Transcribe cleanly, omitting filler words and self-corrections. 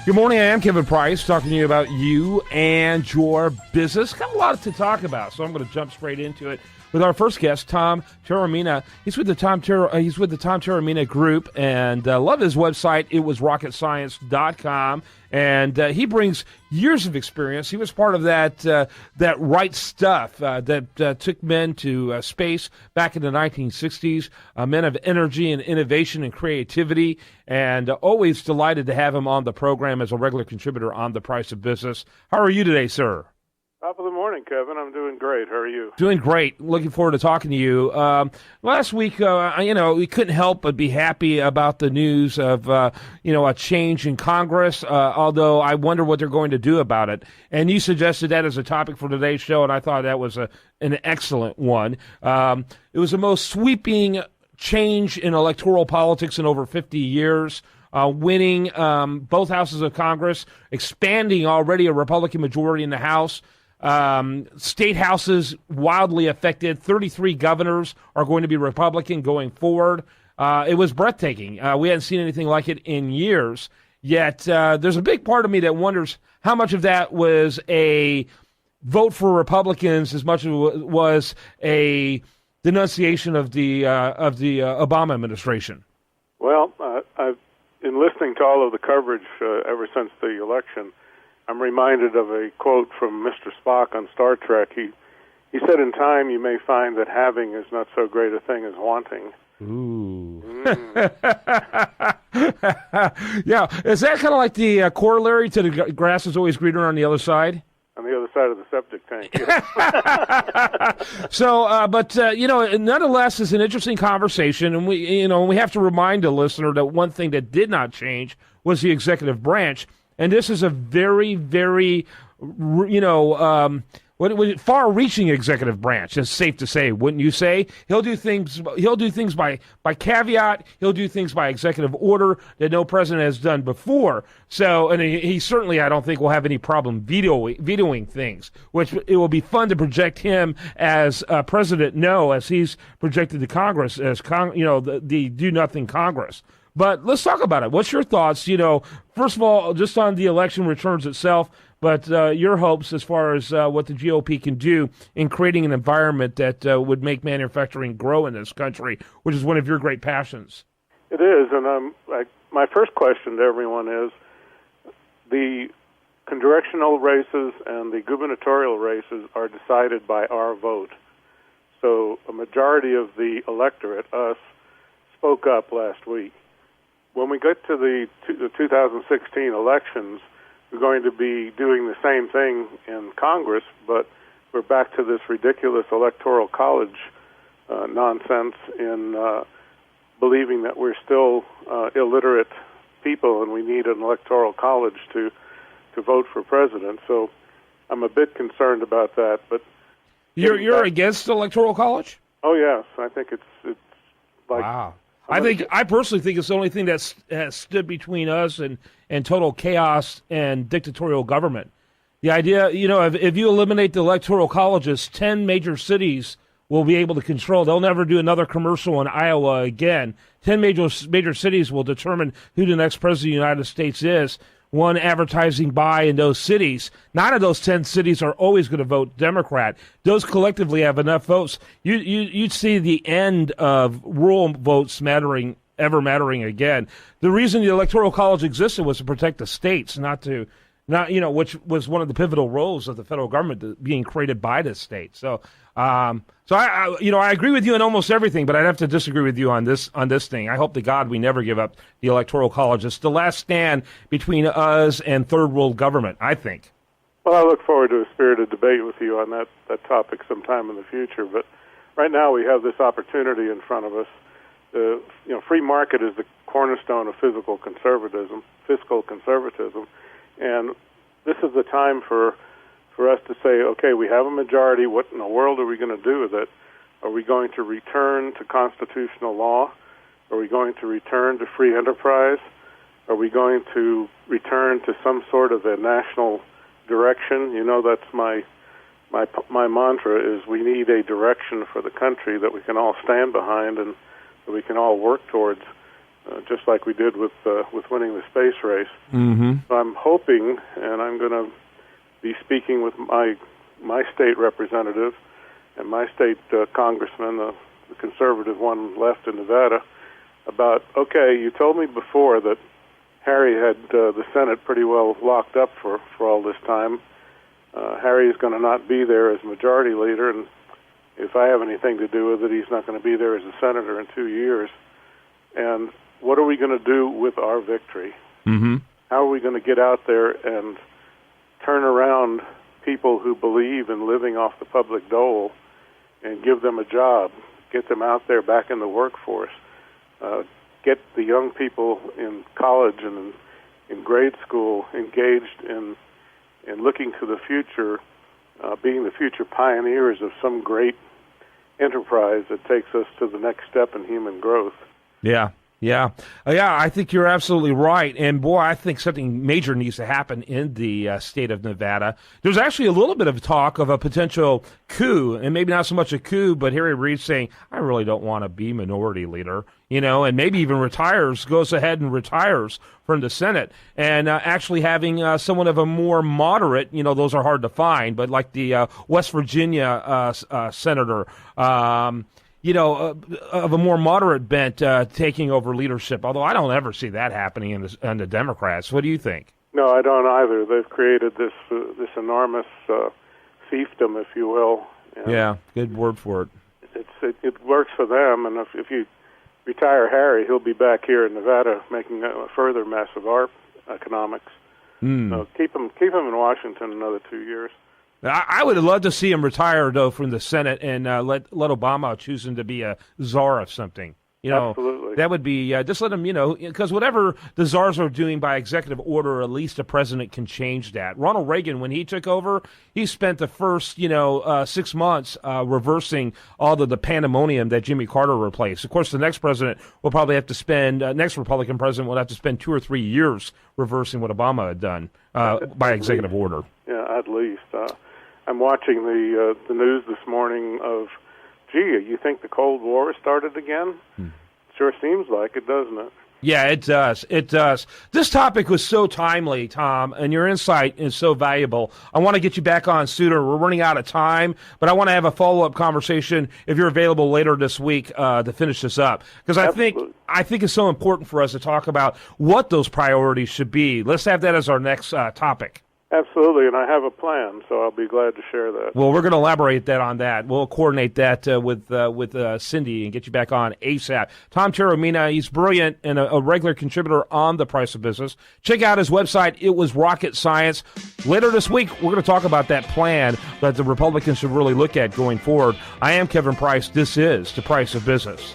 Good morning, I am Kevin Price, talking to you about you and your business. Got a lot to talk about, so I'm going to jump straight into it with our first guest, Tom Taormina. He's with the Tom Taormina Group, and love his website. It was rocketscience.com, and he brings years of experience. He was part of that Right Stuff that took men to space back in the 1960s, men of energy and innovation and creativity, and always delighted to have him on the program as a regular contributor on The Price of Business. How are you today, sir? Top of the morning, Kevin. I'm doing great. How are you? Doing great. Looking forward to talking to you. Last week, we couldn't help but be happy about the news of, a change in Congress, although I wonder what they're going to do about it. And you suggested that as a topic for today's show, and I thought that was an excellent one. It was the most sweeping change in electoral politics in over 50 years. Winning both houses of Congress, expanding already a Republican majority in the House. State houses wildly affected. 33 governors are going to be Republican going forward. It was breathtaking. We hadn't seen anything like it in years. Yet there's a big part of me that wonders how much of that was a vote for Republicans as much as it was a denunciation of the Obama administration. Well, I've been listening to all of the coverage ever since the election. I'm reminded of a quote from Mr. Spock on Star Trek. He said, "In time, you may find that having is not so great a thing as wanting." Ooh. Yeah. Is that kind of like the corollary to the grass is always greener on the other side? On the other side of the septic tank. Yeah. So, nonetheless, it's an interesting conversation, and we have to remind the listener that one thing that did not change was the executive branch. And this is a very, very, far-reaching executive branch. It's safe to say, wouldn't you say? He'll do things by caveat. He'll do things by executive order that no president has done before. So, and he certainly, I don't think, will have any problem vetoing things. Which it will be fun to project him as President No, as he's projected to Congress as the do-nothing Congress. But let's talk about it. What's your thoughts? First of all, just on the election returns itself, but your hopes as far as what the GOP can do in creating an environment that would make manufacturing grow in this country, which is one of your great passions. It is, and my first question to everyone is, the congressional races and the gubernatorial races are decided by our vote. So a majority of the electorate, us, spoke up last week. When we get to the 2016 elections, we're going to be doing the same thing in Congress, but we're back to this ridiculous electoral college nonsense in believing that we're still illiterate people and we need an electoral college to vote for president. So I'm a bit concerned about that. But you're against electoral college? Oh yes, I think it's like. Wow. I personally think it's the only thing that has stood between us and total chaos and dictatorial government. The idea, if you eliminate the electoral colleges, 10 major cities will be able to control. They'll never do another commercial in Iowa again. 10 major cities will determine who the next president of the United States is. One advertising buy in those cities. 9 of those 10 cities are always going to vote Democrat. Those collectively have enough votes. You'd see the end of rural votes mattering again. The reason the Electoral College existed was to protect the states, which was one of the pivotal roles of the federal government being created by the state. So I agree with you on almost everything, but I'd have to disagree with you on this thing. I hope to God we never give up the Electoral College. It's the last stand between us and third world government, I think. Well, I look forward to a spirited debate with you on that topic sometime in the future. But right now we have this opportunity in front of us. Free market is the cornerstone of fiscal conservatism, and this is the time for us to say, okay, we have a majority. What in the world are we going to do with it? Are we going to return to constitutional law? Are we going to return to free enterprise? Are we going to return to some sort of a national direction? That's my mantra is we need a direction for the country that we can all stand behind and that we can all work towards. just like we did with winning the space race. Mm-hmm. So I'm hoping, and I'm going to be speaking with my state representative and my state congressman, the conservative one left in Nevada, about, okay, you told me before that Harry had the Senate pretty well locked up for all this time. Harry is going to not be there as majority leader, and if I have anything to do with it, he's not going to be there as a senator in 2 years. And what are we going to do with our victory? Mm-hmm. How are we going to get out there and turn around people who believe in living off the public dole and give them a job, get them out there back in the workforce, get the young people in college and in grade school engaged in looking to the future, being the future pioneers of some great enterprise that takes us to the next step in human growth. Yeah. I think you're absolutely right. And boy, I think something major needs to happen in the state of Nevada. There's actually a little bit of talk of a potential coup, and maybe not so much a coup, but Harry Reid saying, I really don't want to be minority leader, and maybe even goes ahead and retires from the Senate, and actually having someone of a more moderate, those are hard to find, but like the West Virginia senator, of a more moderate bent taking over leadership, although I don't ever see that happening in the Democrats. What do you think? No, I don't either. They've created this enormous fiefdom, if you will. And yeah, good word for it. It works for them, and if you retire Harry, he'll be back here in Nevada making a further mess of our economics. So keep him in Washington another 2 years. I would love to see him retire, though, from the Senate and let Obama choose him to be a czar of something. Absolutely. That would be, just let him, because whatever the czars are doing by executive order, at least the president can change that. Ronald Reagan, when he took over, he spent the first, 6 months reversing all of the pandemonium that Jimmy Carter replaced. Of course, the next president will probably have to spend, next Republican president will have to spend 2 or 3 years reversing what Obama had done by executive order. Yeah, at least. I'm watching the news this morning of, gee, you think the Cold War started again? Sure seems like it, doesn't it? Yeah, it does. It does. This topic was so timely, Tom, and your insight is so valuable. I want to get you back on sooner. We're running out of time, but I want to have a follow-up conversation if you're available later this week to finish this up, because I think it's so important for us to talk about what those priorities should be. Let's have that as our next topic. Absolutely, and I have a plan, so I'll be glad to share that. Well, we're going to elaborate on that. We'll coordinate that with Cindy and get you back on ASAP. Tom Taormina, he's brilliant and a regular contributor on The Price of Business. Check out his website. It was Rocket Science. Later this week, we're going to talk about that plan that the Republicans should really look at going forward. I am Kevin Price. This is The Price of Business.